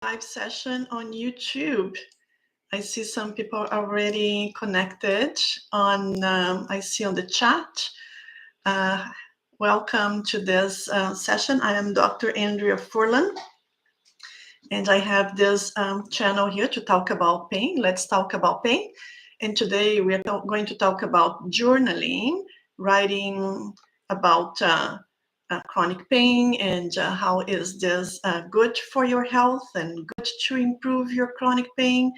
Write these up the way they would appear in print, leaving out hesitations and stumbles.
archive session on YouTube. I see some people already connected on, I see on the chat. Welcome to this session. I am Dr. Andrea Furlan, and I have this channel here to talk about pain. Let's talk about pain. And today we are going to talk about journaling, writing about chronic pain and how is this good for your health and good to improve your chronic pain.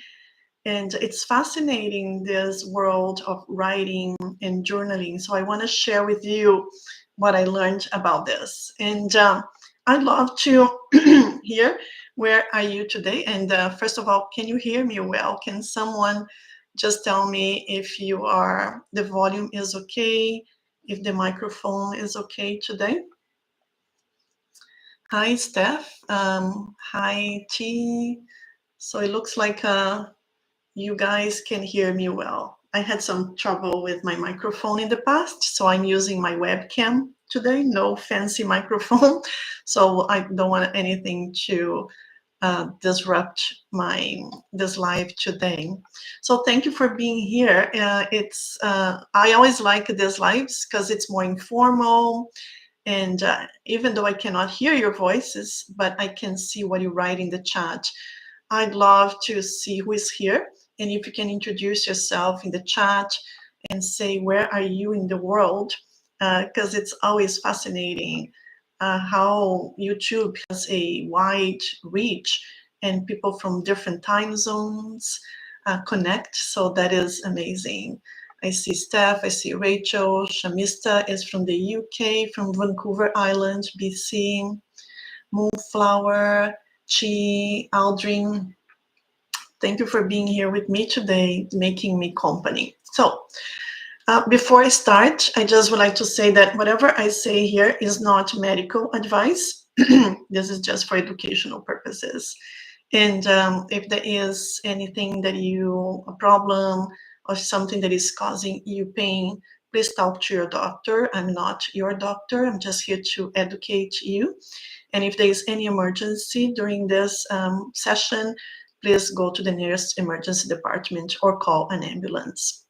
And it's fascinating, this world of writing and journaling. So I want to share with you what I learned about this. And I'd love to hear, where are you today? And first of all, can you hear me well? Can someone just tell me if the volume is okay, if the microphone is okay today? Hi, Steph. Hi, T. So it looks like you guys can hear me well. I had some trouble with my microphone in the past, so I'm using my webcam today, no fancy microphone. So I don't want anything to disrupt this live today. So thank you for being here. I always like these lives because it's more informal. And even though I cannot hear your voices, but I can see what you write in the chat. I'd love to see who is here. And if you can introduce yourself in the chat and say, where are you in the world? Because it's always fascinating how YouTube has a wide reach and people from different time zones connect. So that is amazing. I see Steph, I see Rachel, Shamista is from the UK, from Vancouver Island, BC, Moonflower, Chi, Aldrin. Thank you for being here with me today, making me company. So before I start, I just would like to say that whatever I say here is not medical advice. This is just for educational purposes. And if there is anything that a problem or something that is causing you pain, please talk to your doctor. I'm not your doctor. I'm just here to educate you. And if there is any emergency during this session, please go to the nearest emergency department or call an ambulance.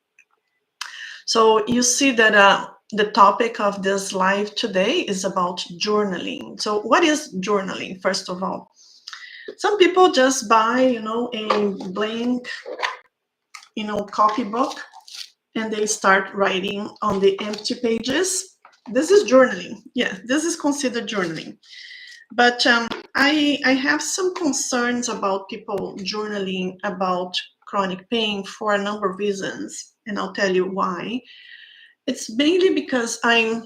So you see that the topic of this live today is about journaling. So what is journaling, first of all? Some people just buy, a blank, copybook, and they start writing on the empty pages. This is journaling. Yeah, this is considered journaling. But I have some concerns about people journaling about chronic pain for a number of reasons, and I'll tell you why. It's mainly because I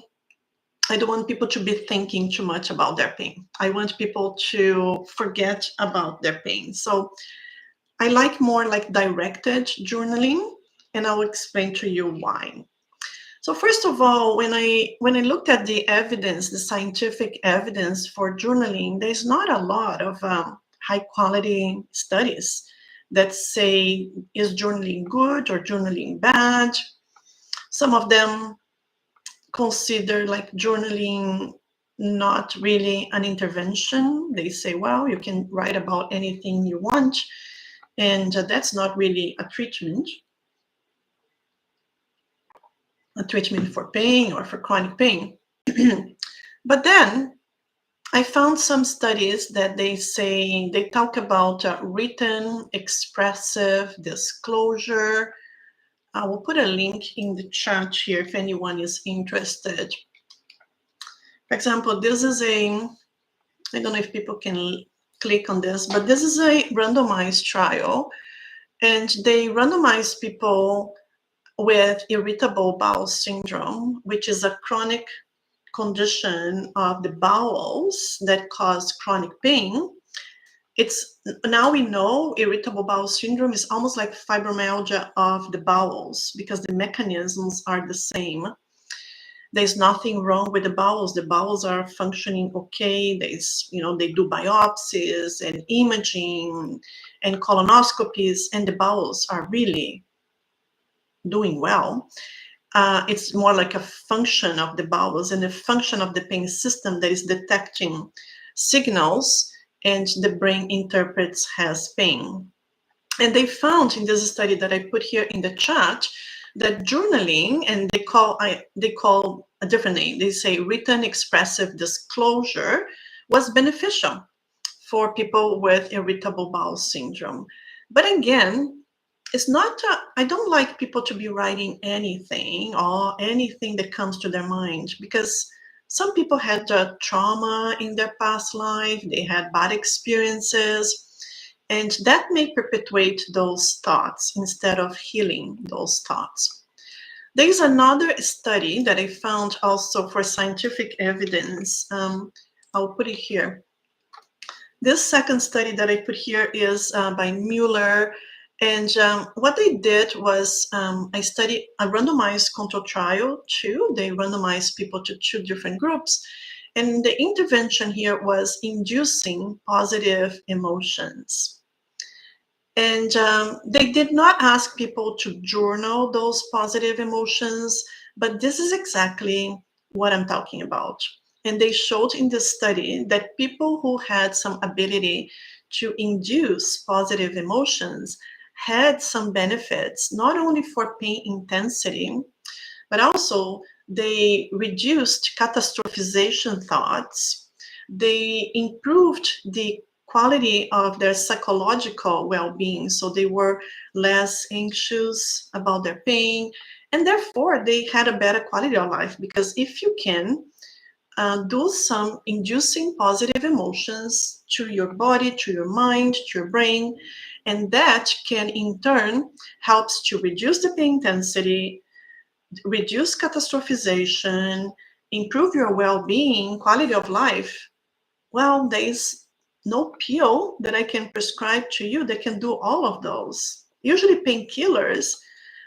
don't want people to be thinking too much about their pain. I want people to forget about their pain. So I like more like directed journaling, and I'll explain to you why. So first of all, when I looked at the evidence, the scientific evidence for journaling, there's not a lot of high quality studies that say, is journaling good or journaling bad? Some of them consider like journaling not really an intervention. They say, well, you can write about anything you want, and that's not really a treatment for pain or for chronic pain. But then I found some studies that they talk about written, expressive disclosure. I will put a link in the chat here if anyone is interested. For example, this is I don't know if people can click on this, but this is a randomized trial, and they randomize people with irritable bowel syndrome, which is a chronic condition of the bowels that cause chronic pain. Now we know irritable bowel syndrome is almost like fibromyalgia of the bowels because the mechanisms are the same. There's nothing wrong with the bowels. The bowels are functioning okay. They do biopsies and imaging and colonoscopies, and the bowels are really doing well. It's more like a function of the bowels and the function of the pain system that is detecting signals and the brain interprets as pain. And they found in this study that I put here in the chat that journaling, and they call a different name, they say written expressive disclosure, was beneficial for people with irritable bowel syndrome. But again, it's not, I don't like people to be writing anything or anything that comes to their mind, because some people had trauma in their past life, they had bad experiences, and that may perpetuate those thoughts instead of healing those thoughts. There is another study that I found also for scientific evidence. I'll put it here. This second study that I put here is by Mueller. And what they did was I studied a randomized control trial too. They randomized people to two different groups. And the intervention here was inducing positive emotions. And they did not ask people to journal those positive emotions, but this is exactly what I'm talking about. And they showed in this study that people who had some ability to induce positive emotions had some benefits, not only for pain intensity, but also they reduced catastrophization thoughts. They improved the quality of their psychological well-being, so they were less anxious about their pain, and therefore they had a better quality of life. Because if you can do some inducing positive emotions to your body, to your mind, to your brain, and that can in turn helps to reduce the pain intensity, reduce catastrophization, improve your well-being, quality of life, well, there's no pill that I can prescribe to you that can do all of those. Usually painkillers,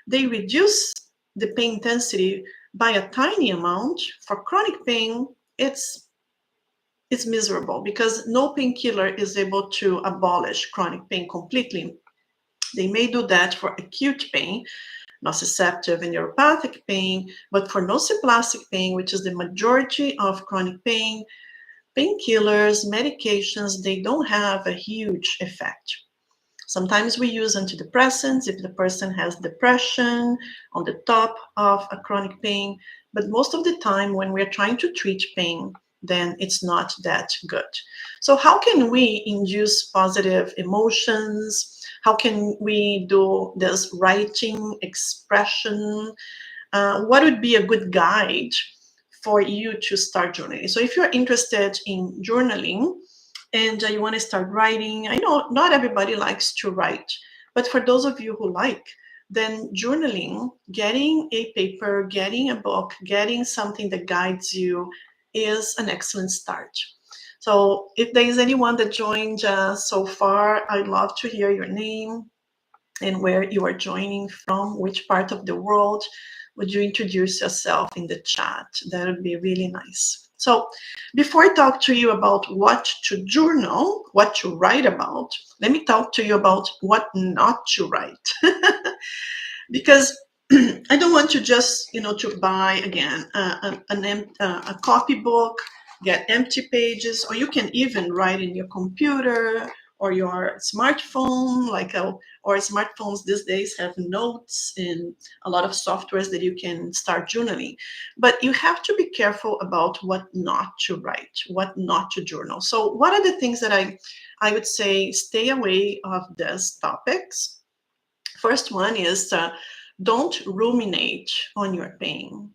they reduce the pain intensity by a tiny amount. For chronic pain, it's miserable because no painkiller is able to abolish chronic pain completely. They may do that for acute pain, nociceptive and neuropathic pain, but for nociplastic pain, which is the majority of chronic pain, painkillers, medications, they don't have a huge effect. Sometimes we use antidepressants if the person has depression on the top of a chronic pain, but most of the time when we're trying to treat pain, then it's not that good. So how can we induce positive emotions? How can we do this writing, expression? What would be a good guide for you to start journaling? So if you're interested in journaling and you want to start writing, I know not everybody likes to write, but for those of you who like, then journaling, getting a paper, getting a book, getting something that guides you is an excellent start. So if there is anyone that joined so far, I'd love to hear your name and where you are joining from, which part of the world. Would you introduce yourself in the chat? That would be really nice. So before I talk to you about what to journal, what to write about, let me talk to you about what not to write. Because I don't want you just, to buy, again, a copybook, get empty pages, or you can even write in your computer or your smartphone, or smartphones these days have notes and a lot of softwares that you can start journaling. But you have to be careful about what not to write, what not to journal. So what are the things that I would say stay away of these topics? First one is don't ruminate on your pain.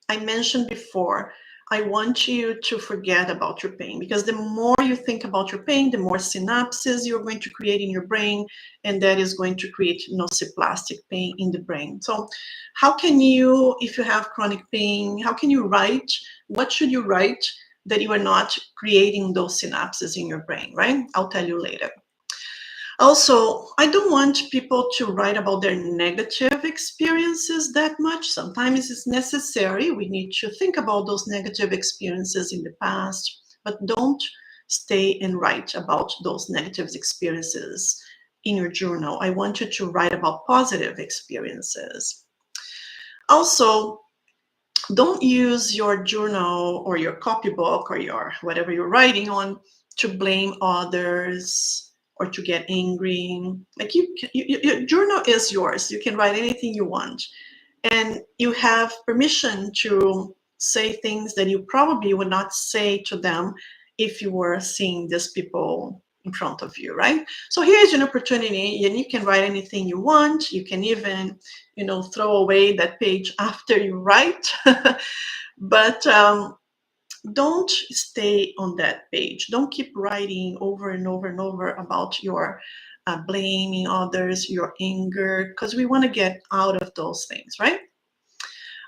I mentioned before, I want you to forget about your pain, because the more you think about your pain, the more synapses you're going to create in your brain, and that is going to create nociplastic pain in the brain. So how can you, if you have chronic pain, how can you write? What should you write that you are not creating those synapses in your brain, right? I'll tell you later. Also, I don't want people to write about their negative experiences that much. Sometimes it's necessary. We need to think about those negative experiences in the past, but don't stay and write about those negative experiences in your journal. I want you to write about positive experiences. Also, don't use your journal or your copybook or your whatever you're writing on to blame others or to get angry. Like your journal is yours. You can write anything you want. And you have permission to say things that you probably would not say to them if you were seeing these people in front of you, right? So here's an opportunity, and you can write anything you want. You can even, throw away that page after you write. But don't stay on that page. Don't keep writing over and over and over about your blaming others, your anger, because we want to get out of those things, right?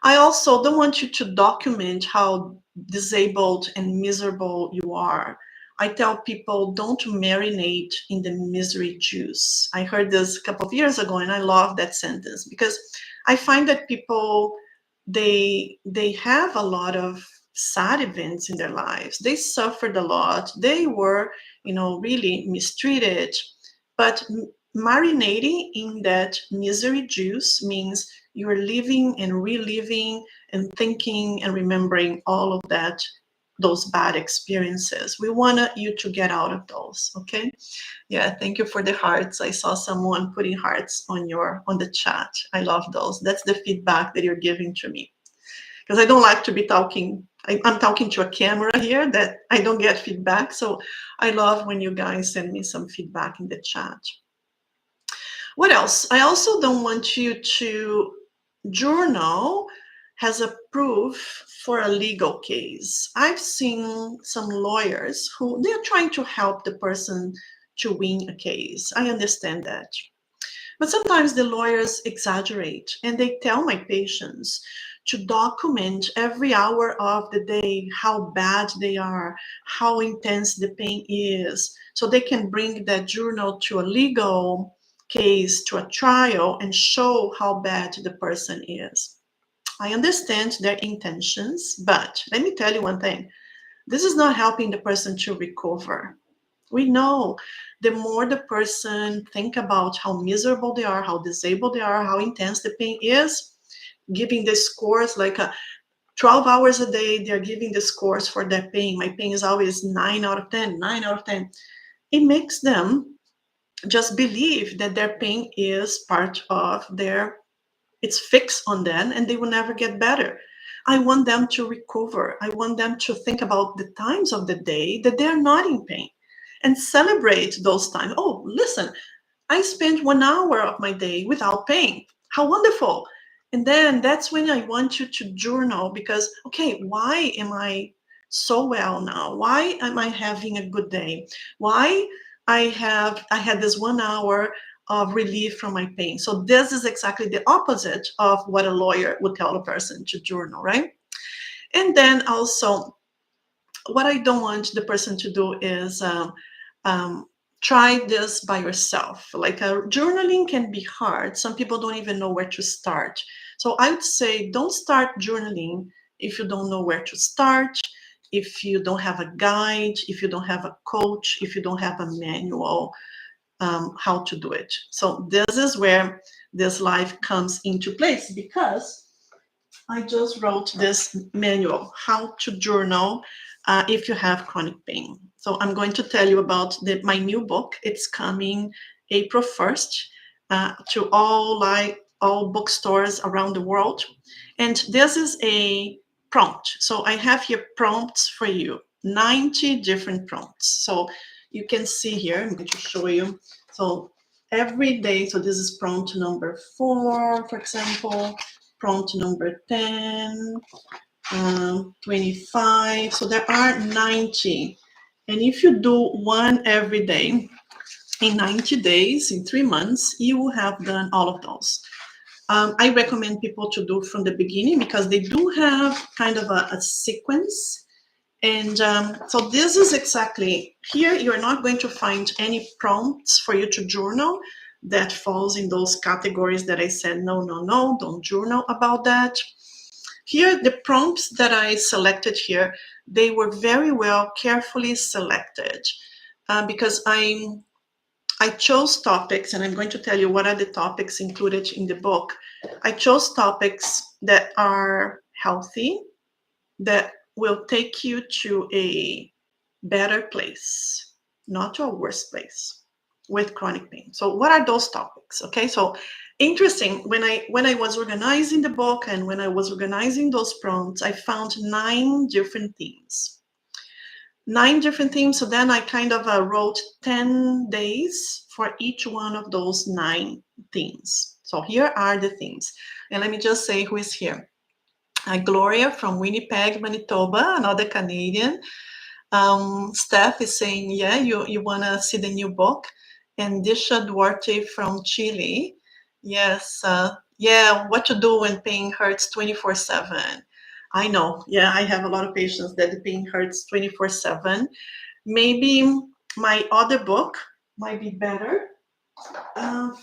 I also don't want you to document how disabled and miserable you are. I tell people, don't marinate in the misery juice. I heard this a couple of years ago, and I love that sentence because I find that people, they have a lot of sad events in their lives. They suffered a lot. They were, really mistreated. But marinating in that misery juice means you're living and reliving and thinking and remembering all of that, those bad experiences. We want you to get out of those, okay? Yeah, thank you for the hearts. I saw someone putting hearts on the chat. I love those. That's the feedback that you're giving to me. Because I don't like to be talking. I'm talking to a camera here that I don't get feedback. So I love when you guys send me some feedback in the chat. What else? I also don't want you to journal as a proof for a legal case. I've seen some lawyers who they're trying to help the person to win a case. I understand that. But sometimes the lawyers exaggerate and they tell my patients to document every hour of the day how bad they are, how intense the pain is, so they can bring that journal to a legal case, to a trial, and show how bad the person is. I understand their intentions, but let me tell you one thing. This is not helping the person to recover. We know the more the person think about how miserable they are, how disabled they are, how intense the pain is, giving the scores like 12 hours a day, they're giving the scores for their pain. My pain is always 9 out of 10, 9 out of 10. It makes them just believe that their pain is part of it's fixed on them and they will never get better. I want them to recover. I want them to think about the times of the day that they're not in pain and celebrate those times. Oh, listen, I spent 1 hour of my day without pain. How wonderful. And then that's when I want you to journal because, okay, why am I so well now? Why am I having a good day? Why I had this 1 hour of relief from my pain. So this is exactly the opposite of what a lawyer would tell a person to journal, right? And then also, what I don't want the person to do is try this by yourself. Like journaling can be hard. Some people don't even know where to start. So I would say don't start journaling if you don't know where to start, if you don't have a guide, if you don't have a coach, if you don't have a manual how to do it. So this is where this life comes into place because I just wrote this manual, how to journal if you have chronic pain. So I'm going to tell you about my new book. It's coming April 1st to all bookstores around the world. And this is a prompt. So I have here prompts for you, 90 different prompts. So you can see here, I'm going to show you. So every day, so this is prompt number 4, for example, prompt number 10, 25. So there are 90. And if you do one every day, in 90 days, in 3 months, you will have done all of those. I recommend people to do from the beginning because they do have kind of a sequence. And so this is exactly, here you're not going to find any prompts for you to journal that falls in those categories that I said, no, don't journal about that. Here, the prompts that I selected here, they were very well carefully selected because I chose topics, and I'm going to tell you what are the topics included in the book. I chose topics that are healthy, that will take you to a better place, not to a worse place with chronic pain. So what are those topics? Okay, so interesting, when I was organizing the book and when I was organizing those prompts, I found 9 different themes. 9 different themes. So then I kind of wrote 10 days for each one of those 9 themes. So here are the themes. And let me just say who is here. Gloria from Winnipeg, Manitoba, another Canadian. Steph is saying, yeah, you want to see the new book. And Disha Duarte from Chile. Yes, yeah, what to do when pain hurts 24/7. I know, yeah, I have a lot of patients that the pain hurts 24/7. Maybe my other book might be better.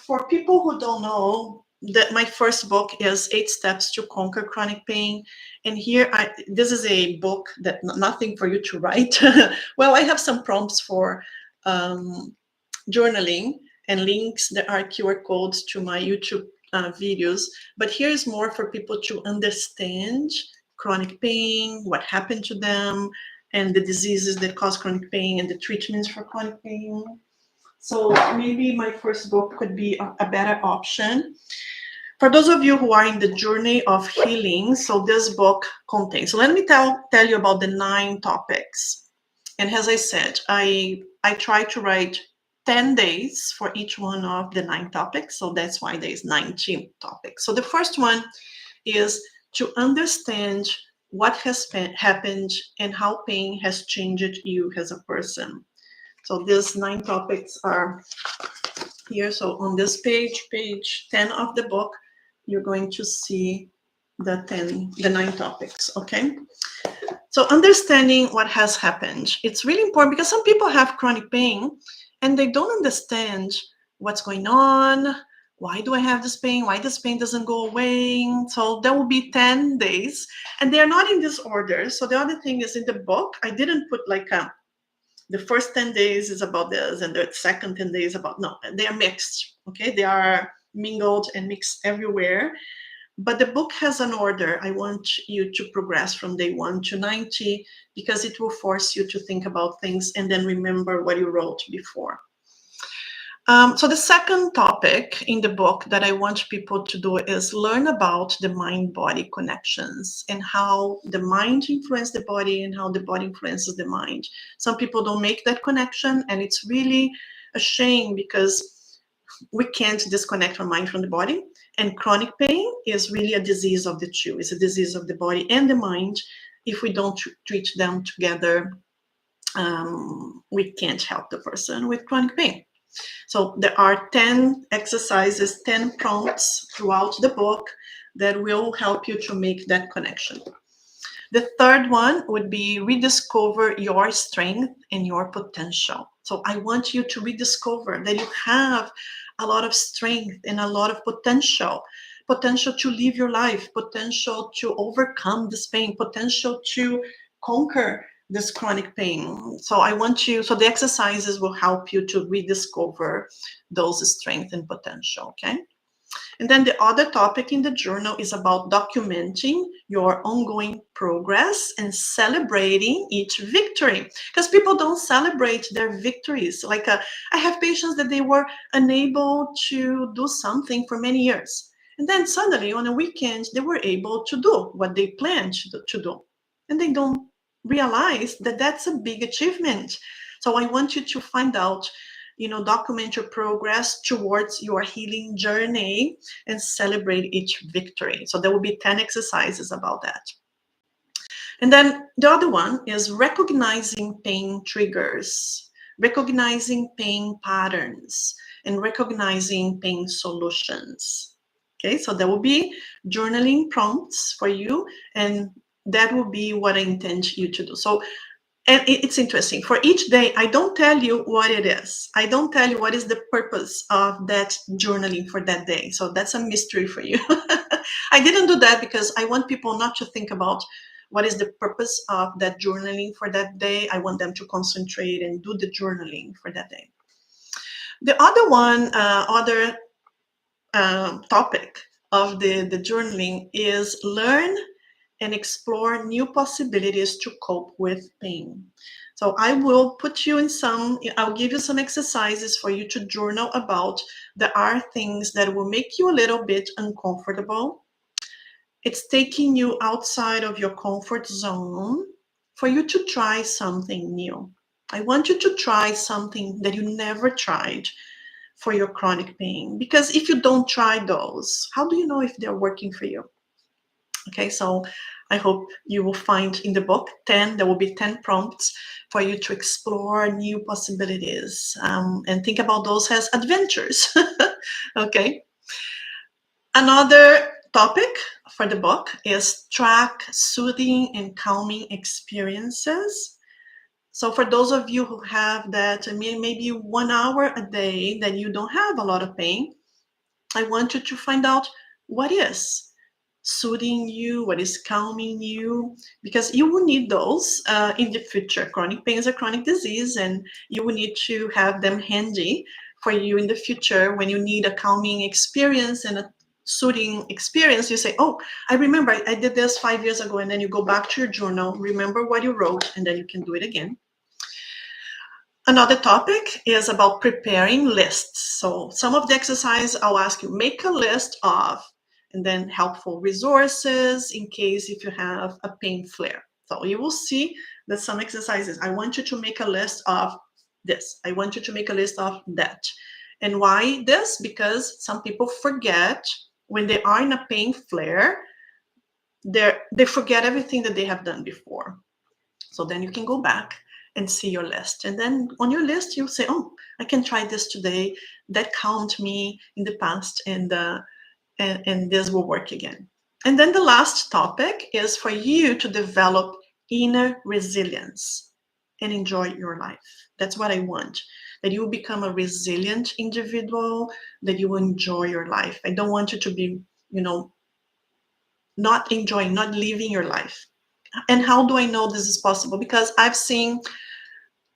For people who don't know, that my first book is 8 Steps to Conquer Chronic Pain. And here, this is a book that nothing for you to write. Well, I have some prompts for journaling and links. There are QR codes to my YouTube videos. But here's more for people to understand chronic pain, what happened to them, and the diseases that cause chronic pain and the treatments for chronic pain. So maybe my first book could be a better option. For those of you who are in the journey of healing, so this book contains, so let me tell you about the 9 topics. And as I said, I try to write 10 days for each one of the 9 topics. So that's why there's 19 topics. So the first one is to understand what has happened and how pain has changed you as a person. So these 9 topics are here. So on this page 10 of the book, you're going to see the 9 topics, okay? So understanding what has happened, it's really important because some people have chronic pain and they don't understand what's going on. Why do I have this pain? Why this pain doesn't go away? So there will be 10 days and they're not in this order. So the other thing is in the book, I didn't put like the first 10 days is about this and the second 10 days about, no, they are mixed, okay? They are mingled and mixed everywhere. But the book has an order. I want you to progress from day 1 to 90 because it will force you to think about things and then remember what you wrote before. So the second topic in the book that I want people to do is learn about the mind-body connections and how the mind influences the body and how the body influences the mind. Some people don't make that connection, and it's really a shame because we can't disconnect our mind from the body. And chronic pain is really a disease of the two. It's a disease of the body and the mind. If we don't treat them together, we can't help the person with chronic pain. So there are 10 exercises, 10 prompts throughout the book that will help you to make that connection. The third one would be rediscover your strength and your potential. So I want you to rediscover that you have a lot of strength and a lot of potential to live your life, potential to overcome this pain, potential to conquer this chronic pain. So the exercises will help you to rediscover those strengths and potential, okay? And then the other topic in the journal is about documenting your ongoing progress and celebrating each victory. Because people don't celebrate their victories. Like I have patients that they were unable to do something for many years. And then suddenly on a weekend, they were able to do what they planned to do. And they don't realize that that's a big achievement. So I want you to find out, document your progress towards your healing journey and celebrate each victory. So there will be 10 exercises about that. And then the other one is recognizing pain triggers, recognizing pain patterns, and recognizing pain solutions. Okay, so there will be journaling prompts for you, and that will be what I intend you to do. So, and it's interesting. For each day, I don't tell you what it is. I don't tell you what is the purpose of that journaling for that day. So that's a mystery for you. I didn't do that because I want people not to think about what is the purpose of that journaling for that day. I want them to concentrate and do the journaling for that day. The other one, topic of the journaling is learn and explore new possibilities to cope with pain. So I will put you in I'll give you some exercises for you to journal about. There are things that will make you a little bit uncomfortable. It's taking you outside of your comfort zone for you to try something new. I want you to try something that you never tried for your chronic pain. Because if you don't try those, how do you know if they're working for you? Okay, so I hope you will find in the book there will be 10 prompts for you to explore new possibilities, and think about those as adventures. Okay. Another topic for the book is track soothing and calming experiences. So for those of you who have that, maybe 1 hour a day that you don't have a lot of pain, I want you to find out what is soothing you, what is calming you, because you will need those in the future. Chronic pain is a chronic disease, and you will need to have them handy for you in the future when you need a calming experience and a soothing experience. You say, oh, I remember I did this 5 years ago, and then you go back to your journal, remember what you wrote, and then you can do it again. Another topic is about preparing lists. So some of the exercise I'll ask you, make a list of, and then helpful resources in case if you have a pain flare. So you will see that some exercises, I want you to make a list of this. I want you to make a list of that. And why this? Because some people forget when they are in a pain flare, they forget everything that they have done before. So then you can go back and see your list. And then on your list, you'll say, oh, I can try this today. That calmed me in the past, and this will work again. And then the last topic is for you to develop inner resilience and enjoy your life. That's what I want, that you will become a resilient individual, that you will enjoy your life. I don't want you to be, not enjoying, not living your life. And how do I know this is possible? Because I've seen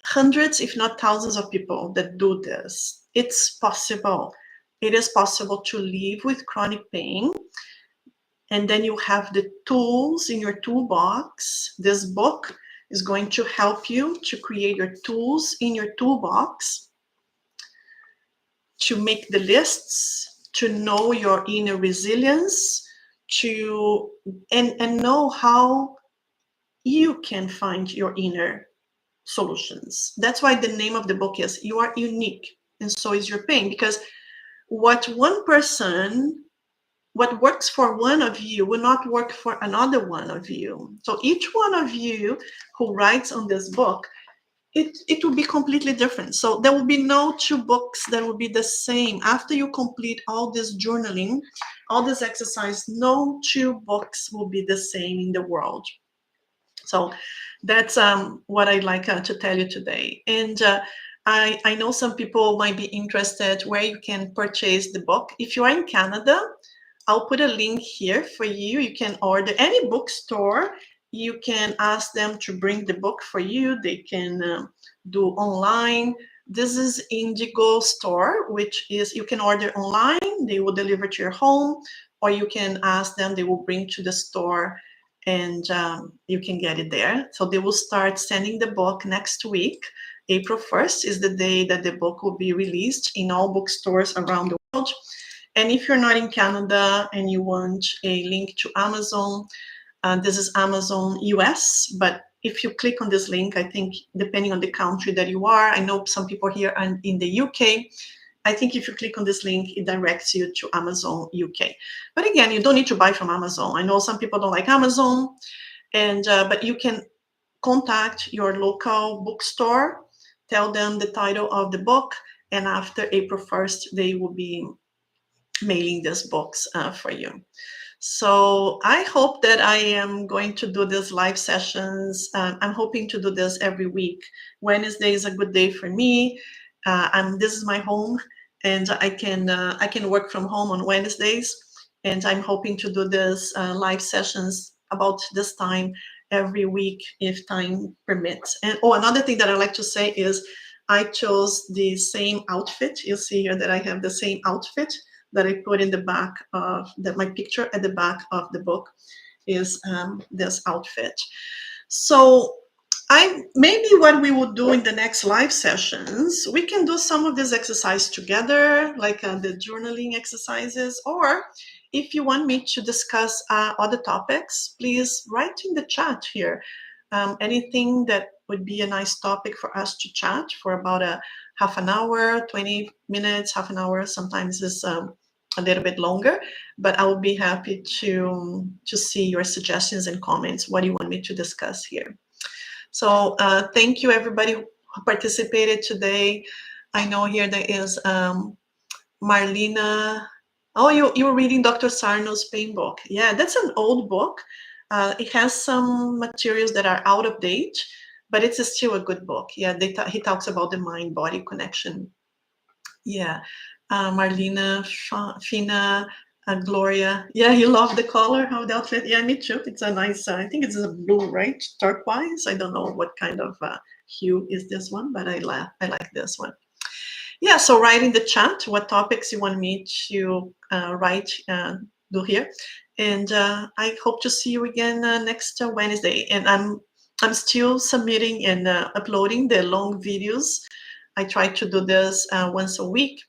hundreds, if not thousands of people that do this. It's possible. It is possible to live with chronic pain. And then you have the tools in your toolbox. This book is going to help you to create your tools in your toolbox, to make the lists, to know your inner resilience, and know how you can find your inner solutions. That's why the name of the book is You Are Unique, and so is your pain. Because what works for one of you will not work for another one of you. So each one of you who writes on this book, it will be completely different. So there will be no two books that will be the same. After you complete all this journaling, all this exercise, no two books will be the same in the world. So that's what I'd like to tell you today. And I know some people might be interested where you can purchase the book. If you are in Canada, I'll put a link here for you. You can order any bookstore. You can ask them to bring the book for you. They can do online. This is Indigo Store, which is you can order online. They will deliver to your home, or you can ask them. They will bring to the store, and you can get it there. So they will start sending the book next week. April 1st is the day that the book will be released in all bookstores around the world. And if you're not in Canada and you want a link to Amazon, this is Amazon US, but if you click on this link, I think depending on the country that you are, I know some people here are in the UK, I think if you click on this link, it directs you to Amazon UK. But again, you don't need to buy from Amazon. I know some people don't like Amazon, but you can contact your local bookstore, tell them the title of the book, and after April 1st, they will be mailing these books for you. So I hope that I am going to do these live sessions. I'm hoping to do this every week. Wednesday is a good day for me. This is my home, and I can work from home on Wednesdays. And I'm hoping to do this live sessions about this time every week if time permits. And another thing that I like to say is I chose the same outfit. You'll see here that I have the same outfit that I put in the back of my picture at the back of the book is this outfit. So Maybe what we will do in the next live sessions, we can do some of these exercises together, like the journaling exercises, or if you want me to discuss other topics, please write in the chat here. Anything that would be a nice topic for us to chat for about a half an hour, 20 minutes, half an hour, sometimes is a little bit longer, but I will be happy to see your suggestions and comments. What do you want me to discuss here? So thank you, everybody who participated today. I know here there is Marlena. Oh, you were reading Dr. Sarno's pain book. Yeah, that's an old book. It has some materials that are out of date, but it's still a good book. Yeah, he talks about the mind-body connection. Yeah, Marlena, Fina, Gloria. Yeah, you love the color of the outfit. Yeah, me too. It's a nice, I think it's a blue, right? Turquoise. I don't know what kind of hue is this one, but I like this one. Yeah, so write in the chat what topics you want me to do here. And I hope to see you again next Wednesday. And I'm still submitting and uploading the long videos. I try to do this once a week.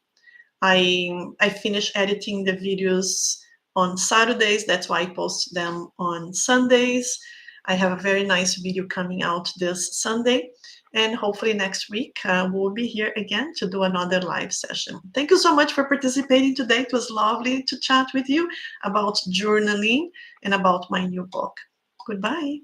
I finish editing the videos on Saturdays. That's why I post them on Sundays. I have a very nice video coming out this Sunday. And hopefully next week we'll be here again to do another live session. Thank you so much for participating today. It was lovely to chat with you about journaling and about my new book. Goodbye.